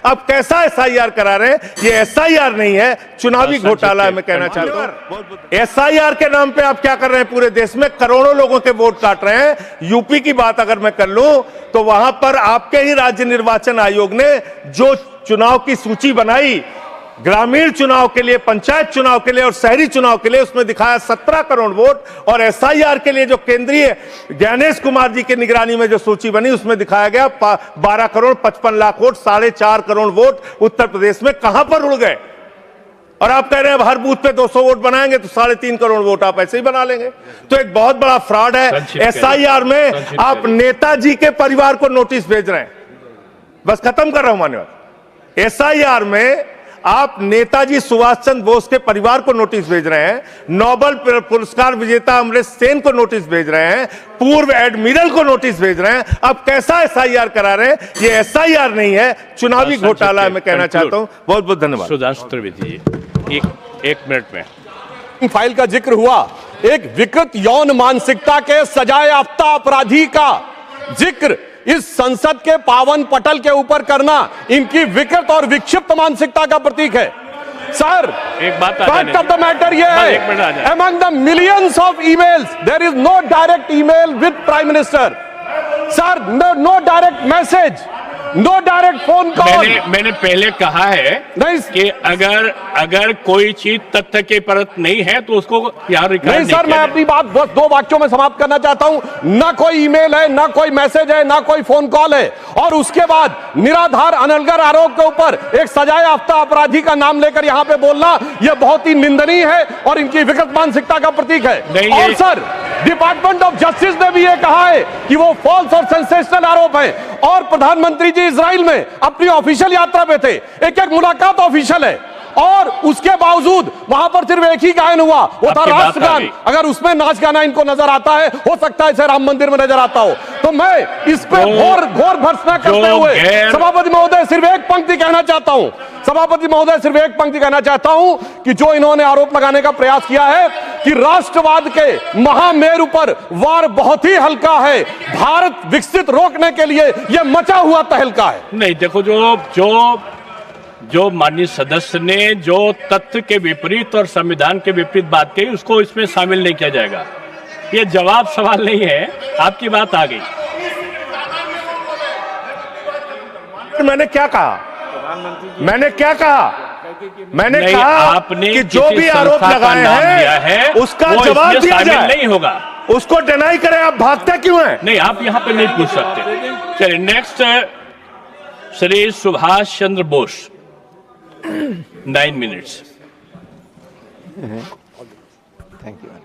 अब कैसा एसआईआर करा रहे हैं? ये एसआईआर नहीं है, चुनावी घोटाला है। मैं कहना चाहता हूं, एसआईआर के नाम पे आप क्या कर रहे हैं? पूरे देश में करोड़ों लोगों के वोट काट रहे हैं। यूपी की बात अगर मैं कर लूं तो वहां पर आपके ही राज्य निर्वाचन आयोग ने जो चुनाव की सूची बनाई, ग्रामीण चुनाव के लिए, पंचायत चुनाव के लिए और शहरी चुनाव के लिए, उसमें दिखाया 17 करोड़ वोट। और एसआईआर के लिए जो केंद्रीय ज्ञानेश कुमार जी की निगरानी में जो सूची बनी, उसमें दिखाया गया 12 करोड़ 55 लाख वोट, 4.5 करोड़ वोट उत्तर प्रदेश में कहां पर उड़ गए? और आप कह रहे हैं हर बूथ पे 200 वोट बनाएंगे तो 3.5 करोड़ वोट आप ऐसे ही बना लेंगे। तो एक बहुत बड़ा फ्रॉड है। एसआईआर में आप नेताजी के परिवार को नोटिस भेज रहे हैं। बस खत्म कर रहा हूं मान्यवर। एसआईआर में आप नेताजी सुभाष चंद्र बोस के परिवार को नोटिस भेज रहे हैं, नोबेल पुरस्कार विजेता अमर्त्य सेन को नोटिस भेज रहे हैं, पूर्व एडमिरल को नोटिस भेज रहे हैं। अब कैसा एसआईआर करा रहे हैं? ये एसआईआर नहीं है, चुनावी घोटाला है। मैं कहना चाहता हूं। बहुत बहुत धन्यवाद। सुधांशु त्रिवेदी जी, एक मिनट में फाइल का जिक्र हुआ, एक विकृत यौन मानसिकता के सजाए याफ्ता अपराधी का जिक्र इस संसद के पावन पटल के ऊपर करना इनकी विकृत और विक्षिप्त मानसिकता का प्रतीक है। सर, एक बात फैक्ट ऑफ द मैटर ये है, among the millions of emails there is no direct email with prime minister. Sir, no direct message, no direct phone call. मैंने पहले कहा है कि अगर कोई चीज तथ्य के परत नहीं है तो उसको यहाँ रिकॉर्ड नहीं सर, मैं अपनी बात बस 2 वाक्यों में समाप्त करना चाहता हूं। ना कोई ईमेल है, ना कोई मैसेज है, ना कोई फोन कॉल है, और उसके बाद निराधार अनलगर आरोप के ऊपर एक सजाए याफ्ता अपराधी का नाम लेकर यहां पे बोलना यह बहुत ही निंदनीय है और इनकी विकृत मानसिकता का प्रतीक है। और सर, डिपार्टमेंट ऑफ जस्टिस ने भी यह कहा है कि वो फॉल्स और सेंसेशनल आरोप है। और प्रधानमंत्री जी इजराइल में अपनी ऑफिशियल यात्रा पे थे, एक मुलाकात ऑफिशियल है, और उसके बावजूद वहां पर सिर्फ एक ही गायन हुआ, वो था राष्ट्रगान। अगर उसमें नाच गाना इनको नजर आता है, हो सकता है इसे राम मंदिर में नजर आता हो। तो मैं इस पे घोर भर्त्सना करते हुए सभापति महोदय सिर्फ एक पंक्ति कहना चाहता हूं, सभापति महोदय सिर्फ एक पंक्ति कहना चाहता हूं कि जो इन्होंने आरोप लगाने का प्रयास किया है कि राष्ट्रवाद के महामेरु पर वार बहुत ही हल्का है, भारत विकसित रोकने के लिए यह मचा हुआ तहलका है। नहीं, देखो, जो माननीय सदस्य ने जो तथ्य के विपरीत और संविधान के विपरीत बात कही, उसको इसमें शामिल नहीं किया जाएगा। ये जवाब सवाल नहीं है, आपकी बात आ गई। मैंने क्या कहा? मैंने क्या कहा? मैंने कहा आपने कि जो भी आरोप लगाए हैं उसका जवाब दिया जाए, नहीं होगा, उसको डिनाई करें। आप भागते क्यों हैं? नहीं, आप यहां पे नहीं पूछ सकते। चलिए, next Shri Subhash Chandra Bose, 9 minutes. Thank you.